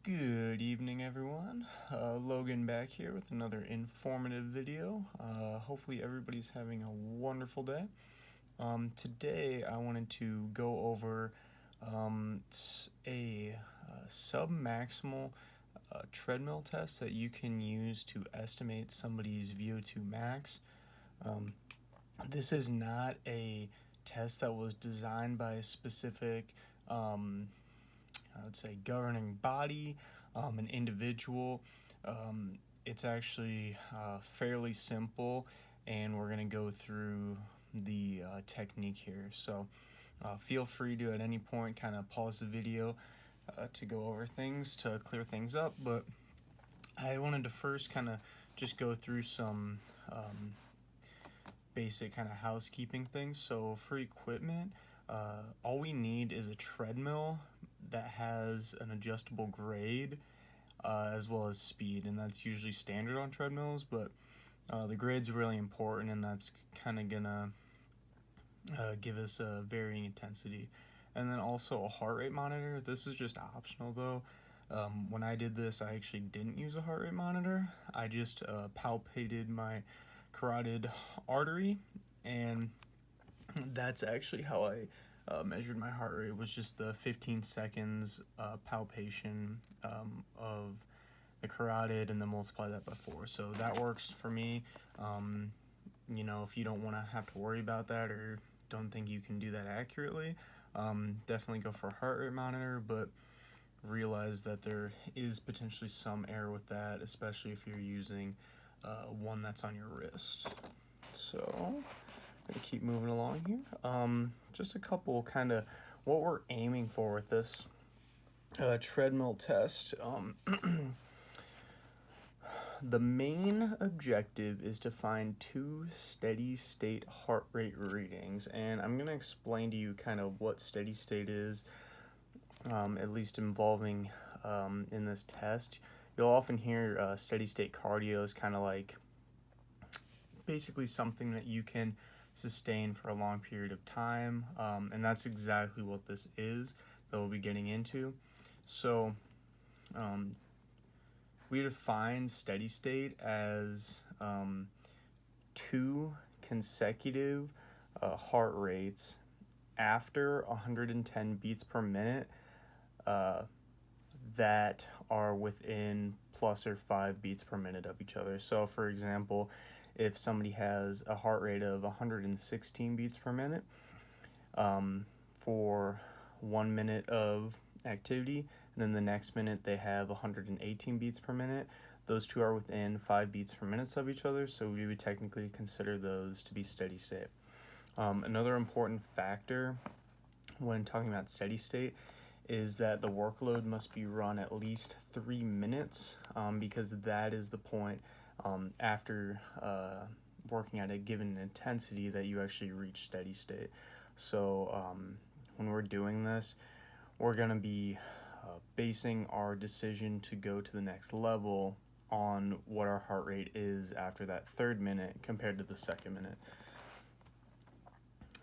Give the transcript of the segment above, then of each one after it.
Good evening, everyone. Logan back here with another informative video. Hopefully everybody's having a wonderful day. Today I wanted to go over a submaximal treadmill test that you can use to estimate somebody's VO2 max. This is not a test that was designed by a specific I would say governing body, an individual. It's actually fairly simple, and we're going to go through the technique here. So feel free to at any point kind of pause the video to go over things, to clear things up. But I wanted to first kind of just go through some basic kind of housekeeping things. So for equipment, all we need is a treadmill that has an adjustable grade as well as speed, and that's usually standard on treadmills, but the grade's really important, and that's kind of gonna give us a varying intensity. And then also a heart rate monitor. This is just optional though. When I did this, I actually didn't use a heart rate monitor. I just palpated my carotid artery, and that's actually how I measured my heart rate. Was just the 15 seconds palpation of the carotid, and then multiply that by 4. So that works for me. You know, if you don't want to have to worry about that or don't think you can do that accurately, definitely go for a heart rate monitor, but realize that there is potentially some error with that, especially if you're using one that's on your wrist. So I'm gonna keep moving along here. Just a couple kind of what we're aiming for with this treadmill test. The main objective is to find 2 steady state heart rate readings, and I'm gonna explain to you kind of what steady state is, at least involving in this test. You'll often hear steady state cardio is kind of like basically something that you can sustain for a long period of time, and that's exactly what this is that we'll be getting into. So we define steady state as 2 consecutive heart rates after 110 beats per minute that are within plus or 5 beats per minute of each other. So for example, if somebody has a heart rate of 116 beats per minute for 1 minute of activity, and then the next minute they have 118 beats per minute, those two are within 5 beats per minute of each other, so we would technically consider those to be steady state. Another important factor when talking about steady state is that the workload must be run at least 3 minutes, because that is the point after working at a given intensity that you actually reach steady state. So when we're doing this, we're going to be basing our decision to go to the next level on what our heart rate is after that 3rd minute compared to the 2nd minute.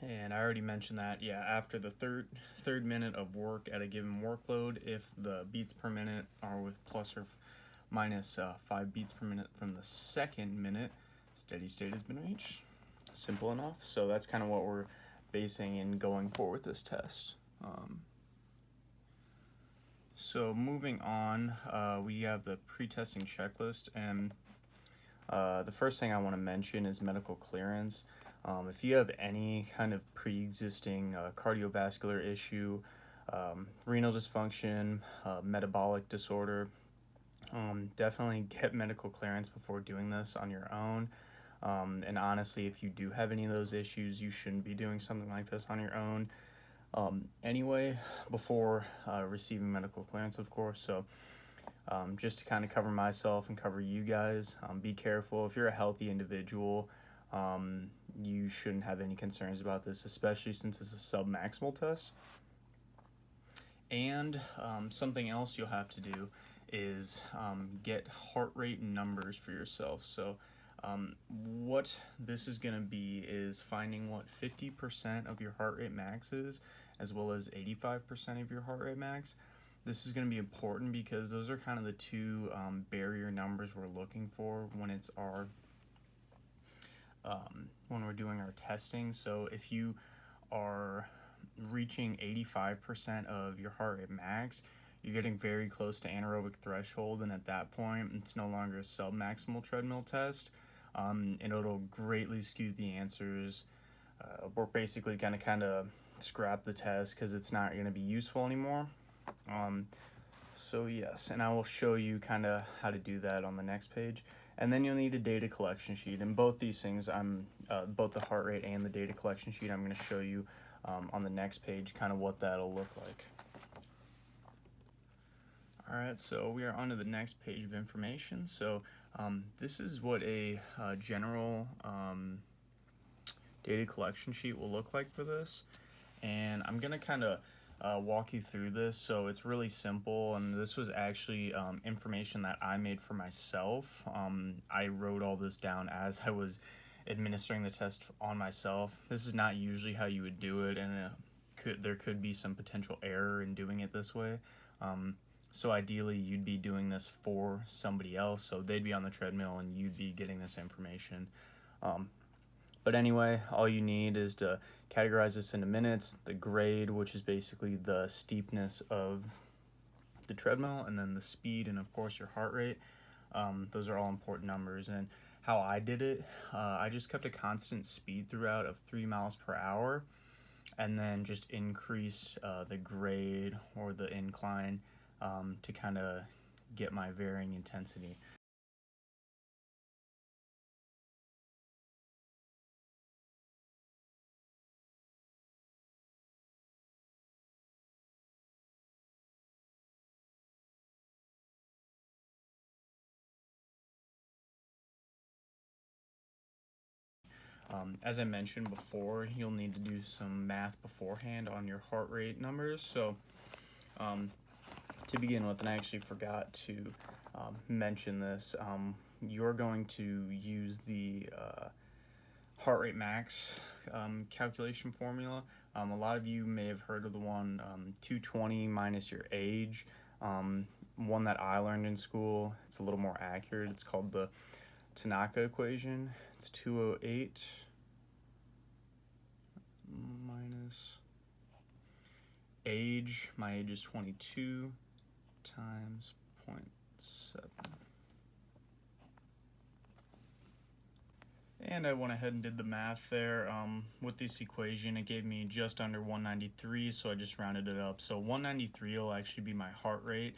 And I already mentioned that, yeah, after the third minute of work at a given workload, if the beats per minute are with plus or minus 5 beats per minute from the 2nd minute, steady state has been reached. Simple enough. So that's kind of what we're basing and going for with this test. So moving on, we have the pre-testing checklist, and the first thing I want to mention is medical clearance. If you have any kind of pre-existing cardiovascular issue, renal dysfunction, metabolic disorder, definitely get medical clearance before doing this on your own. And honestly, if you do have any of those issues, you shouldn't be doing something like this on your own anyway, before receiving medical clearance, of course. So just to kind of cover myself and cover you guys, be careful. If you're a healthy individual, you shouldn't have any concerns about this, especially since it's a submaximal test. And something else you'll have to do is get heart rate numbers for yourself. So what this is going to be is finding what 50% of your heart rate max is, as well as 85% of your heart rate max, This is going to be important because those are kind of the two barrier numbers we're looking for when it's our when we're doing our testing. So if you are reaching 85% of your heart rate max, you're getting very close to anaerobic threshold, and at that point it's no longer a submaximal treadmill test, and it'll greatly skew the answers. We're basically going to kind of scrap the test because it's not going to be useful anymore. So yes, and I will show you kind of how to do that on the next page. And then you'll need a data collection sheet, and both these things, both the heart rate and the data collection sheet, I'm going to show you on the next page kind of what that'll look like. All right, so we are on to the next page of information. So this is what a general data collection sheet will look like for this, and I'm going to kind of walk you through this. So it's really simple, and this was actually information that I made for myself. I wrote all this down as I was administering the test on myself. This is not usually how you would do it, and there could be some potential error in doing it this way. So ideally you'd be doing this for somebody else, so they'd be on the treadmill and you'd be getting this information. But anyway, all you need is to categorize this into minutes, the grade, which is basically the steepness of the treadmill, and then the speed, and of course your heart rate. Those are all important numbers. And how I did it, I just kept a constant speed throughout of 3 miles per hour, and then just increase the grade or the incline to kind of get my varying intensity. As I mentioned before, you'll need to do some math beforehand on your heart rate numbers. So to begin with, and I actually forgot to mention this, you're going to use the heart rate max calculation formula. A lot of you may have heard of the one 220 minus your age. One that I learned in school, it's a little more accurate. It's called the Tanaka equation. It's 208 minus age. My age is 22 times 0.7. And I went ahead and did the math there. With this equation, it gave me just under 193, so I just rounded it up. So 193 will actually be my heart rate,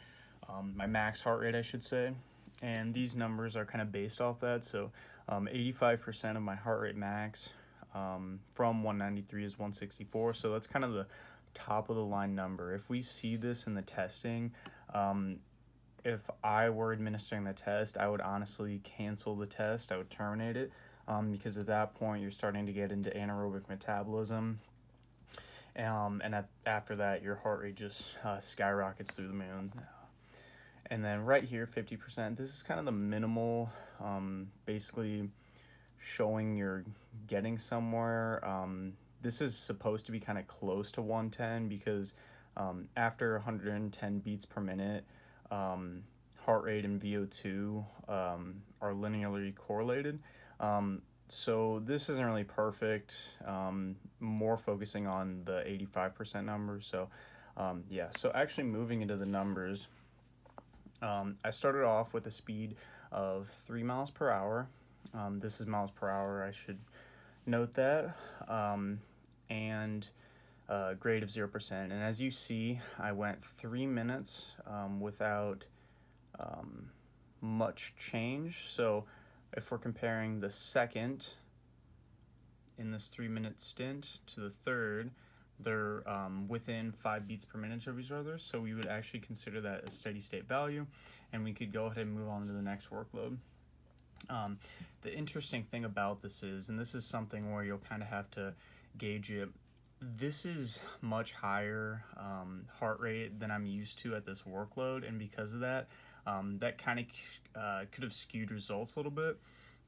my max heart rate, I should say. And these numbers are kind of based off that. So 85% of my heart rate max from 193 is 164. So that's kind of the top of the line number. If we see this in the testing, if I were administering the test, I would honestly cancel the test. I would terminate it because at that point you're starting to get into anaerobic metabolism. After that, your heart rate just skyrockets through the moon. And then right here, 50%, this is kind of the minimal, basically showing you're getting somewhere. This is supposed to be kind of close to 110 because after 110 beats per minute, heart rate and VO2 are linearly correlated. So this isn't really perfect, more focusing on the 85% number. So yeah, so actually moving into the numbers, I started off with a speed of 3 miles per hour. This is miles per hour, I should note that, and grade of 0%. And as you see, I went 3 minutes without much change. So if we're comparing the second in this 3-minute stint to the third, they're within 5 beats per minute of each other, so we would actually consider that a steady state value, and we could go ahead and move on to the next workload. The interesting thing about this is, and this is something where you'll kind of have to gauge it, this is much higher heart rate than I'm used to at this workload, and because of that, that kind of could have skewed results a little bit.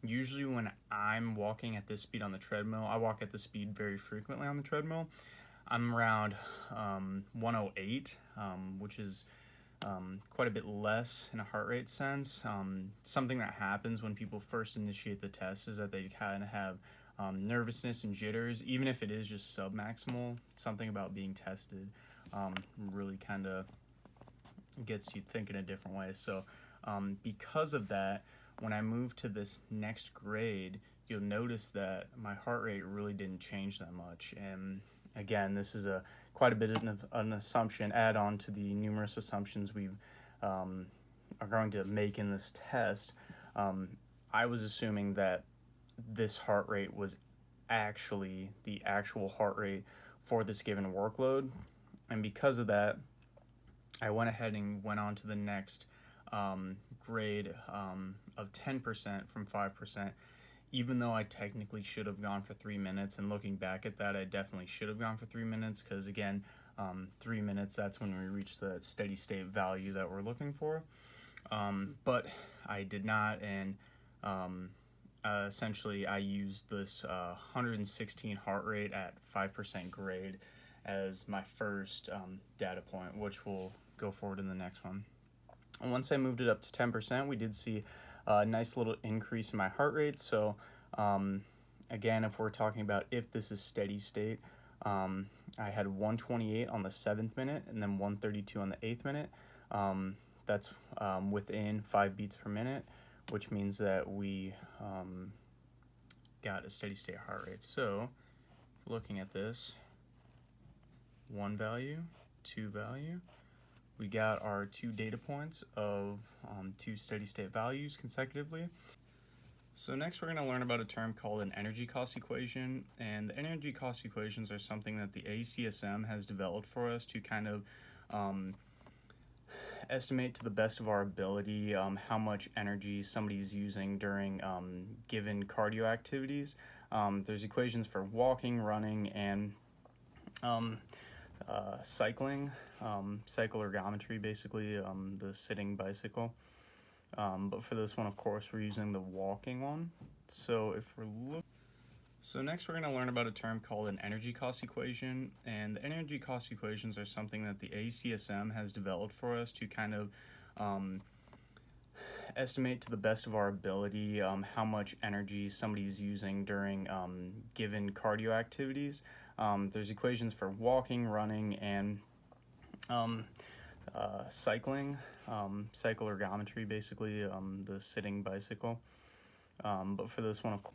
Usually when I'm walking at this speed on the treadmill, I walk at this speed very frequently on the treadmill, I'm around 108, which is quite a bit less in a heart rate sense. Something that happens when people first initiate the test is that they kind of have nervousness and jitters, even if it is just submaximal. Something about being tested really kind of gets you thinking a different way. So because of that, when I move to this next grade, you'll notice that my heart rate really didn't change that much. And again, this is quite a bit of an assumption, add on to the numerous assumptions we are going to make in this test. I was assuming that this heart rate was actually the actual heart rate for this given workload. And because of that, I went ahead and went on to the next grade of 10% from 5%, even though I technically should have gone for 3 minutes. And looking back at that, I definitely should have gone for 3 minutes because, again, 3 minutes, that's when we reach the steady state value that we're looking for. But I did not, and essentially I used this 116 heart rate at 5% grade as my first data point, which will go forward in the next one. And once I moved it up to 10%, we did see a nice little increase in my heart rate. So again, if we're talking about if this is steady state, I had 128 on the 7th minute and then 132 on the 8th minute. That's within 5 beats per minute, which means that we got a steady state heart rate. So looking at this, 1 value, 2 value, we got our 2 data points of 2 steady state values consecutively. So next we're going to learn about a term called an energy cost equation, and the energy cost equations are something that the ACSM has developed for us to kind of estimate to the best of our ability how much energy somebody is using during given cardio activities. There's equations for walking, running, and cycling, cycle ergometry, basically, the sitting bicycle. But for this one, of course, we're using the walking one. So next we're going to learn about a term called an energy cost equation, and the energy cost equations are something that the ACSM has developed for us to kind of estimate to the best of our ability how much energy somebody is using during given cardio activities. There's equations for walking, running, and cycling, cycle ergometry, basically, the sitting bicycle. But for this one, of course.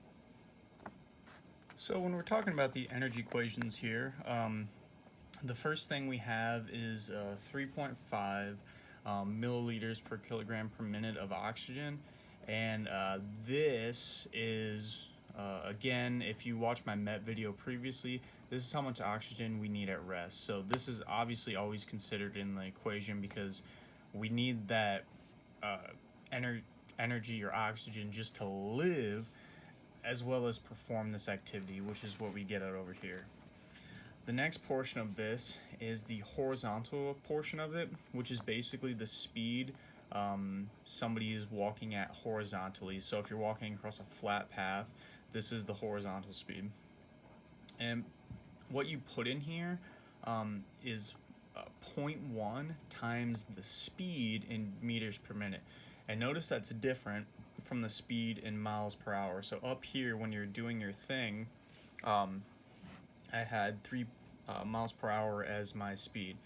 So when we're talking about the energy equations here, the first thing we have is 3.5 milliliters per kilogram per minute of oxygen, and this is again, if you watched my MET video previously, this is how much oxygen we need at rest. So this is obviously always considered in the equation because we need that energy or oxygen just to live as well as perform this activity, which is what we get out over here. The next portion of this is the horizontal portion of it, which is basically the speed somebody is walking at horizontally. So if you're walking across a flat path, this is the horizontal speed. And what you put in here is 0.1 times the speed in meters per minute. And notice that's different from the speed in miles per hour. So up here, when you're doing your thing, I had 3 miles per hour as my speed.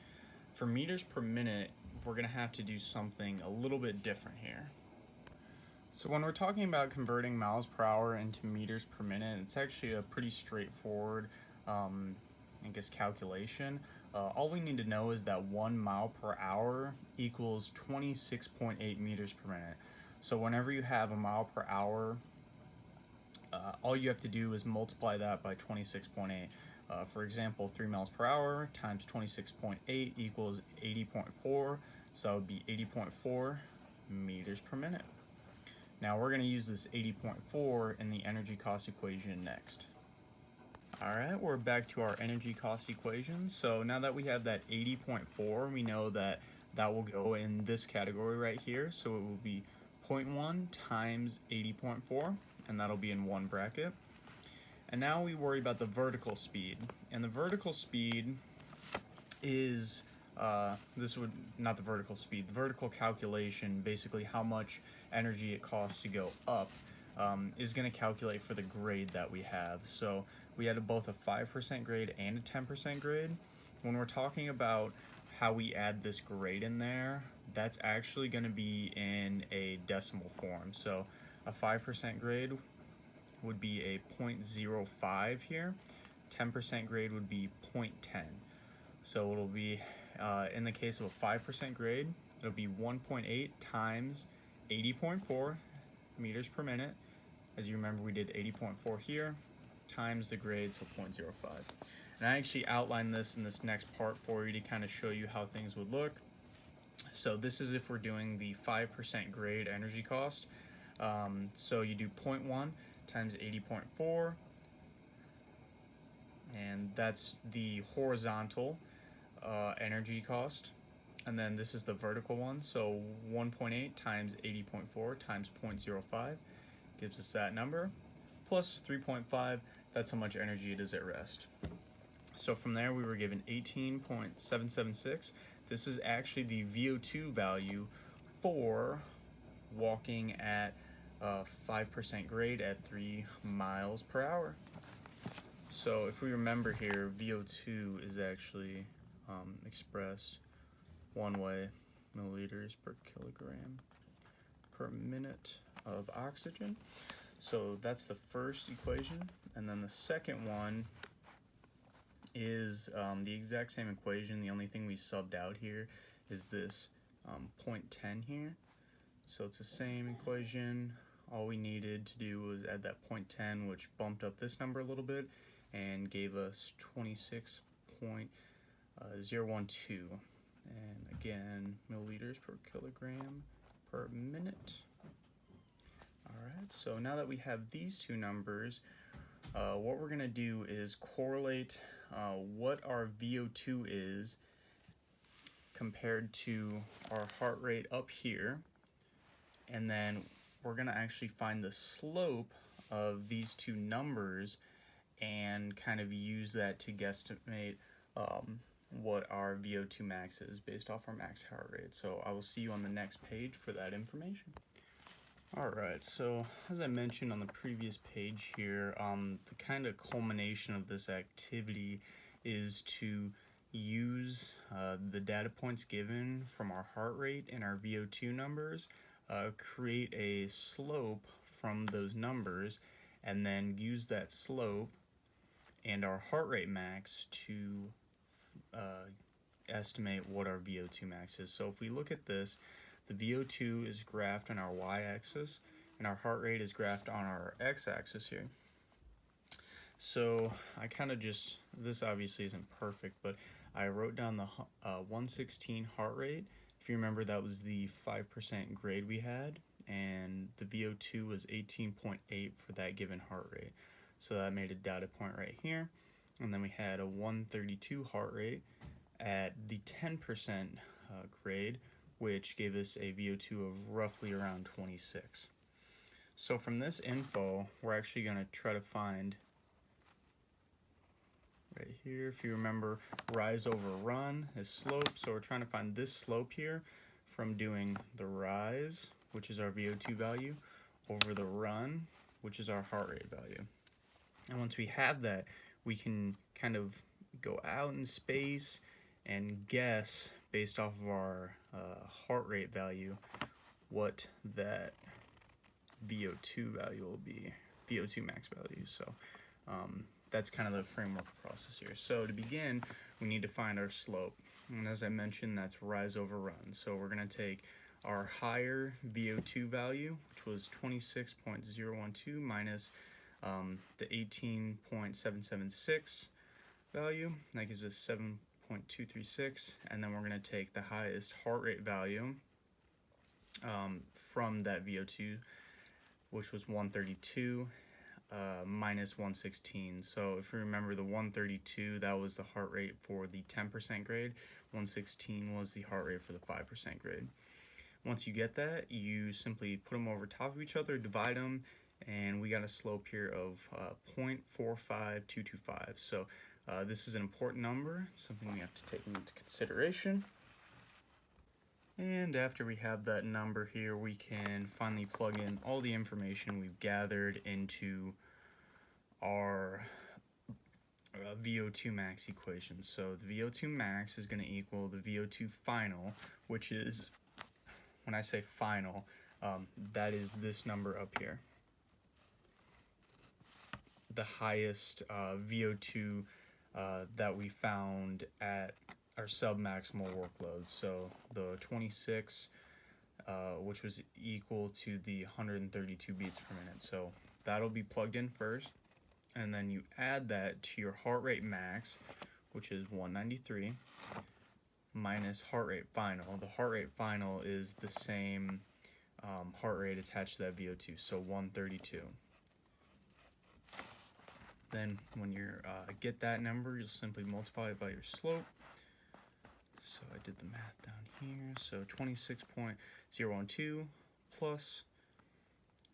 For meters per minute, we're going to have to do something a little bit different here. So when we're talking about converting miles per hour into meters per minute, it's actually a pretty straightforward calculation. All we need to know is that 1 mile per hour equals 26.8 meters per minute. So whenever you have a mile per hour, all you have to do is multiply that by 26.8. For example, 3 miles per hour times 26.8 equals 80.4, so it would be 80.4 meters per minute. Now we're going to use this 80.4 in the energy cost equation next. Alright, we're back to our energy cost equation. So now that we have that 80.4, we know that that will go in this category right here. So it will be 0.1 times 80.4, and that'll be in one bracket. And now we worry about the vertical speed. And the vertical speed is this would, not the vertical speed, the vertical calculation, basically how much energy it costs to go up, is going to calculate for the grade that we have. So we had both a 5% grade and a 10% grade. When we're talking about how we add this grade in there, that's actually going to be in a decimal form. So a 5% grade would be a 0.05 here. 10% grade would be 0.10. So it'll be, in the case of a 5% grade, it'll be 1.8 times 80.4 meters per minute. As you remember, we did 80.4 here, times the grade, so 0.05. And I actually outlined this in this next part for you to kind of show you how things would look. So this is if we're doing the 5% grade energy cost. So you do 0.1 times 80.4, and that's the horizontal energy cost. And then this is the vertical one, so 1.8 times 80.4 times 0.05 gives us that number, plus 3.5, that's how much energy it is at rest. So from there we were given 18.776. This is actually the VO2 value for walking at 5% grade at 3 miles per hour. So if we remember here, VO2 is actually expressed one way, milliliters per kilogram per minute of oxygen. So that's the first equation, and then the second one is the exact same equation. The only thing we subbed out here is this 0.10 here. So it's the same equation. All we needed to do was add that 0.10, which bumped up this number a little bit and gave us 26.012. And again, milliliters per kilogram per minute. Alright, so now that we have these two numbers, what we're going to do is correlate what our VO2 is compared to our heart rate up here, and then we're going to actually find the slope of these two numbers and kind of use that to guesstimate what our VO2 max is based off our max heart rate. So I will see you on the next page for that information. Alright, so as I mentioned on the previous page here, the kind of culmination of this activity is to use the data points given from our heart rate and our VO2 numbers, create a slope from those numbers, and then use that slope and our heart rate max to estimate what our VO2 max is. So if we look at this, the VO2 is graphed on our y-axis, and our heart rate is graphed on our x-axis here. So I kind of just, this obviously isn't perfect, but I wrote down the 116 heart rate. If you remember, that was the 5% grade we had, and the VO2 was 18.8 for that given heart rate. So that made a data point right here. And then we had a 132 heart rate at the 10% grade, which gave us a VO2 of roughly around 26. So from this info, we're actually going to try to find right here, if you remember, rise over run is slope. So we're trying to find this slope here from doing the rise, which is our VO2 value, over the run, which is our heart rate value. And once we have that, we can kind of go out in space and guess based off of our heart rate value what that VO2 value will be, VO2 max value. So that's kind of the framework process here. So to begin, we need to find our slope. And as I mentioned, that's rise over run. So we're going to take our higher VO2 value, which was 26.012 minus the 18.776 value. That gives us 7.236. And then we're going to take the highest heart rate value from that VO2, which was 132. Minus 116. So if you remember, the 132, that was the heart rate for the 10% grade. 116 was the heart rate for the 5% grade. Once you get that, you simply put them over top of each other, divide them, and we got a slope here of 0.45225. So this is an important number, something we have to take into consideration. And after we have that number here, we can finally plug in all the information we've gathered into our VO2 max equation. So the VO2 max is going to equal the VO2 final, which is, when I say final, that is this number up here. The highest VO2 that we found at our submaximal workload. So the 26, which was equal to the 132 beats per minute. So that'll be plugged in first, and then you add that to your heart rate max, which is 193, minus heart rate final. The heart rate final is the same heart rate attached to that VO2, so 132. Then when you get that number, you'll simply multiply it by your slope. So I did the math down here. So 26.012 plus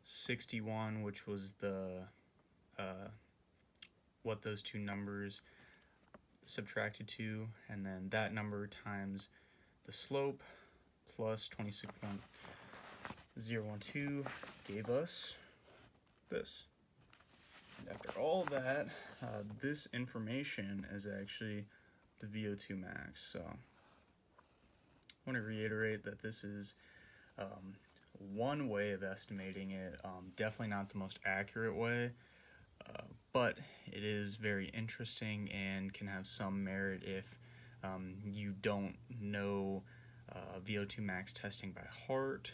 61, which was the what those two numbers subtracted to, and then that number times the slope plus 26.012 gave us this. And after all that, this information is actually the VO2 max. So I want to reiterate that this is one way of estimating it, definitely not the most accurate way, but it is very interesting and can have some merit if you don't know VO2 max testing by heart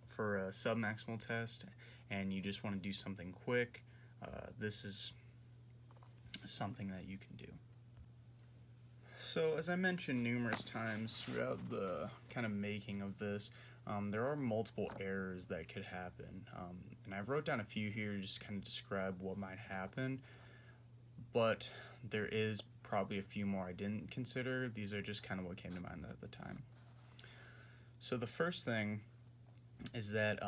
for a submaximal test and you just want to do something quick. This is something that you can do. So as I mentioned numerous times throughout the kind of making of this, there are multiple errors that could happen, and I wrote down a few here to just kind of describe what might happen, but there is probably a few more I didn't consider. These are just kind of what came to mind at the time. So the first thing is that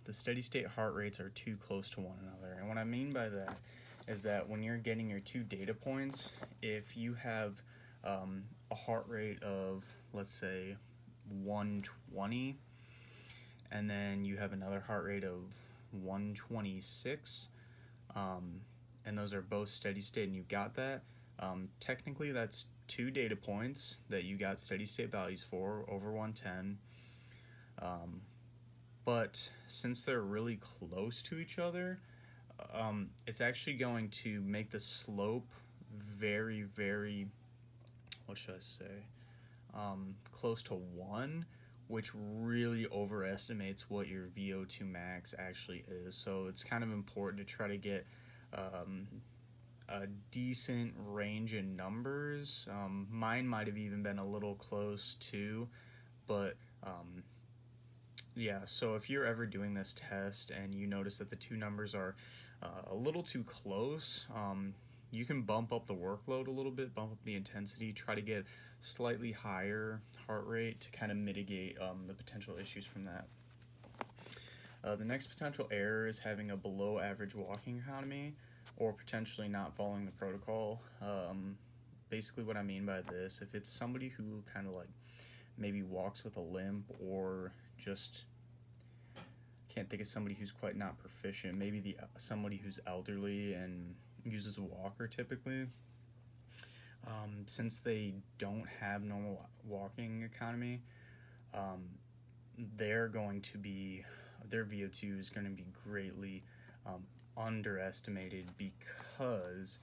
the steady state heart rates are too close to one another, and what I mean by that is that when you're getting your two data points, if you have a heart rate of, let's say, 120, and then you have another heart rate of 126, and those are both steady state and you've got that, technically that's two data points that you got steady state values for over 110, but since they're really close to each other, it's actually going to make the slope very, very, what should I say, close to 1, which really overestimates what your VO2 max actually is. So it's kind of important to try to get a decent range in numbers. Mine might have even been a little close too, but yeah, so if you're ever doing this test and you notice that the two numbers are a little too close, you can bump up the workload a little bit, bump up the intensity, try to get slightly higher heart rate to kind of mitigate the potential issues from that. The next potential error is having a below average walking economy or potentially not following the protocol. Basically what I mean by this, if it's somebody who kind of like maybe walks with a limp or just can't think of somebody who's quite not proficient, maybe somebody who's elderly and uses a walker typically, since they don't have normal walking economy, their VO2 is going to be greatly underestimated because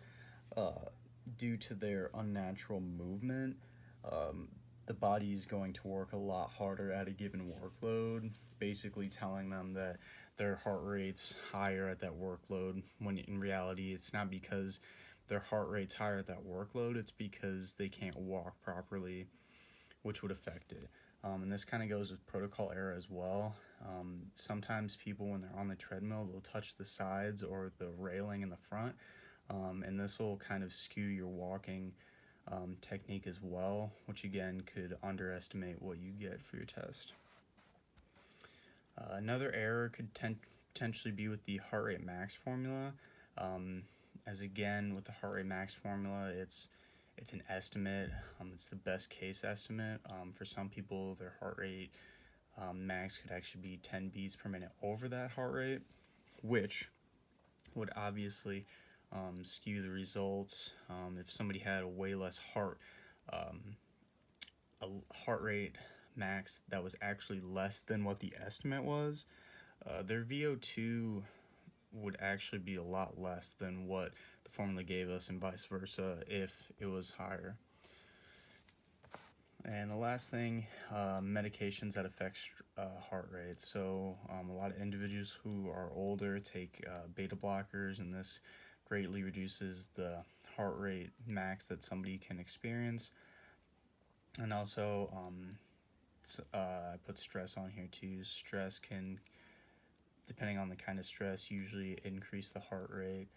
due to their unnatural movement, the body is going to work a lot harder at a given workload, basically telling them that their heart rate's higher at that workload, when in reality it's not because their heart rate's higher at that workload, it's because they can't walk properly, which would affect it. And this kind of goes with protocol error as well. Sometimes people, when they're on the treadmill, they'll touch the sides or the railing in the front, and this will kind of skew your walking technique as well, which again could underestimate what you get for your test. Another error could potentially be with the heart rate max formula, as again with the heart rate max formula, it's It's an estimate. It's the best case estimate. For some people, their heart rate max could actually be 10 beats per minute over that heart rate, which would obviously skew the results. If somebody had a way less a heart rate max that was actually less than what the estimate was, their VO2 would actually be a lot less than what the formula gave us, and vice versa if it was higher. And the last thing, medications that affect heart rate. So a lot of individuals who are older take beta blockers, and this greatly reduces the heart rate max that somebody can experience. And also, I put stress on here too. Stress can, depending on the kind of stress, usually increase the heart rate,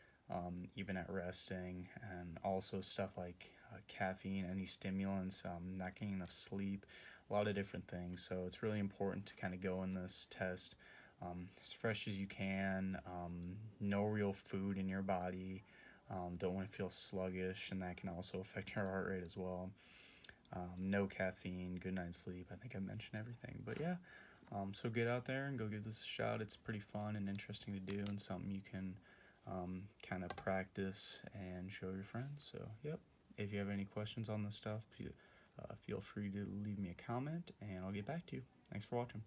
even at resting. And also stuff like caffeine, any stimulants, not getting enough sleep, a lot of different things. So it's really important to kind of go in this test as fresh as you can, no real food in your body, don't want to feel sluggish, and that can also affect your heart rate as well. No caffeine, good night's sleep. I think I mentioned everything, but yeah. So get out there and go give this a shot. It's pretty fun and interesting to do, and something you can kind of practice and show your friends. So yep, if you have any questions on this stuff, feel free to leave me a comment and I'll get back to you. Thanks for watching.